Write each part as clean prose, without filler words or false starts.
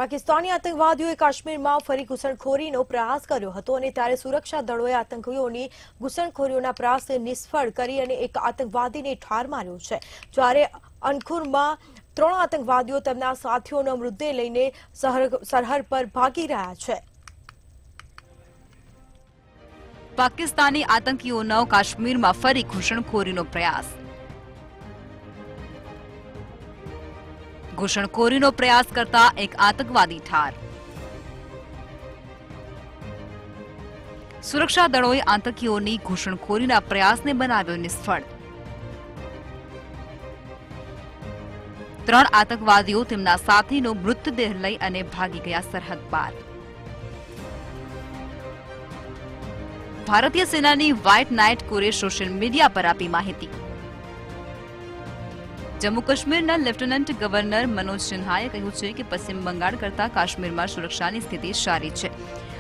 પાકિસ્તાની આતંકવાદીઓએ કાશ્મીરમાં ફરી ઘૂસણખોરીનો પ્રયાસ કર્યો હતો અને ત્યારે સુરક્ષા દળોએ આતંકીઓની ઘૂસણખોરીઓના પ્રયાસને નિષ્ફળ કરી અને એક આતંકવાદીને ઠાર માર્યો છે। જ્યારે અનખુરમાં 3 આતંકવાદીઓ તેમના સાથીઓનો મૃતદેહ લઈને સરહદ પર ભાગી રહ્યા છે। પાકિસ્તાની આતંકીઓનો કાશ્મીરમાં ફરી ઘૂસણખોરીનો પ્રયાસ। घुसणखोरीનો प्रयास करता एक आतंकवादी ठार। सुरक्षा दळोए आतंकीओनी घुसणखोरीना प्रयासने बनाव्यो निष्फळ। 3 आतंकवादीओ તેમના સાથીનો મૃતદેહ લઈ અને ભાગી ગયા સરહદ પાર। ભારતીય સેનાની વ્હાઇટ નાઇટ કોરે સોશિયલ મીડિયા પર આપી માહિતી। जम्मू काश्मीरना लेफ्टनન્ટ गवर्नर मनोज सिन्हाए કહ્યું છે કે પશ્ચિમ બંગાળ કરતા કાશ્મીરમાં સુરક્ષાની સ્થિતિ સારી છે।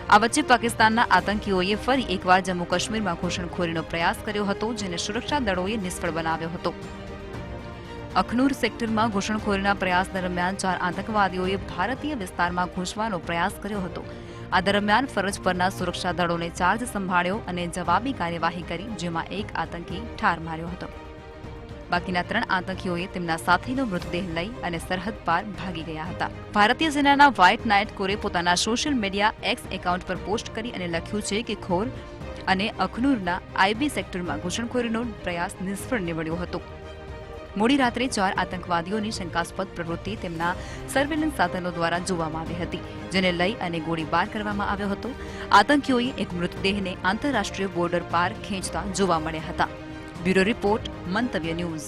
આ વચ્ચે પાકિસ્તાનના આતંકીઓએ ફરી એકવાર જમ્મુ કાશ્મીરમાં ઘૂસણખોરીનો પ્રયાસ કર્યો હતો, જેને સુરક્ષા દળોએ નિષ્ફળ બનાવ્યો હતો। અખનૂર સેક્ટરમાં ઘૂસણખોરીના પ્રયાસ દરમિયાન 4 આતંકવાદીઓએ ભારતીય વિસ્તારમાં ઘૂસવાનો પ્રયાસ કર્યો હતો। આ દરમિયાન ફરજ પરના સુરક્ષા દળોને ચાર્જ સંભાળ્યો અને જવાબી કાર્યવાહી કરી, જેમાં એક આતંકી ઠાર માર્યો હતો। બાકીના 3 આતંકીઓએ તેમના સાથીનો મૃતદેહ લઈ અને સરહદ પાર ભાગી ગયા હતા। ભારતીય સેનાના વ્હાઇટ નાઇટ કોરે પોતાના સોશિયલ મીડિયા એક્સ એકાઉન્ટ પર પોસ્ટ કરી અને લખ્યું છે કે ખોર અને અખનૂરના આઈબી સેક્ટરમાં ઘૂસણખોરીનો પ્રયાસ નિષ્ફળ નીવડ્યો હતો। મોડી રાત્રે 4 આતંકવાદીઓની શંકાસ્પદ પ્રવૃત્તિ તેમના સર્વેલન્સ સાધનો દ્વારા જોવામાં આવી હતી, જેને લઈ અને ગોળીબાર કરવામાં આવ્યો હતો। આતંકીઓએ એક મૃતદેહને આંતરરાષ્ટ્રીય બોર્ડર પાર ખેંચતા જોવા મળ્યા હતા। ब्यूरो रिपोर्ट मंतव्य न्यूज।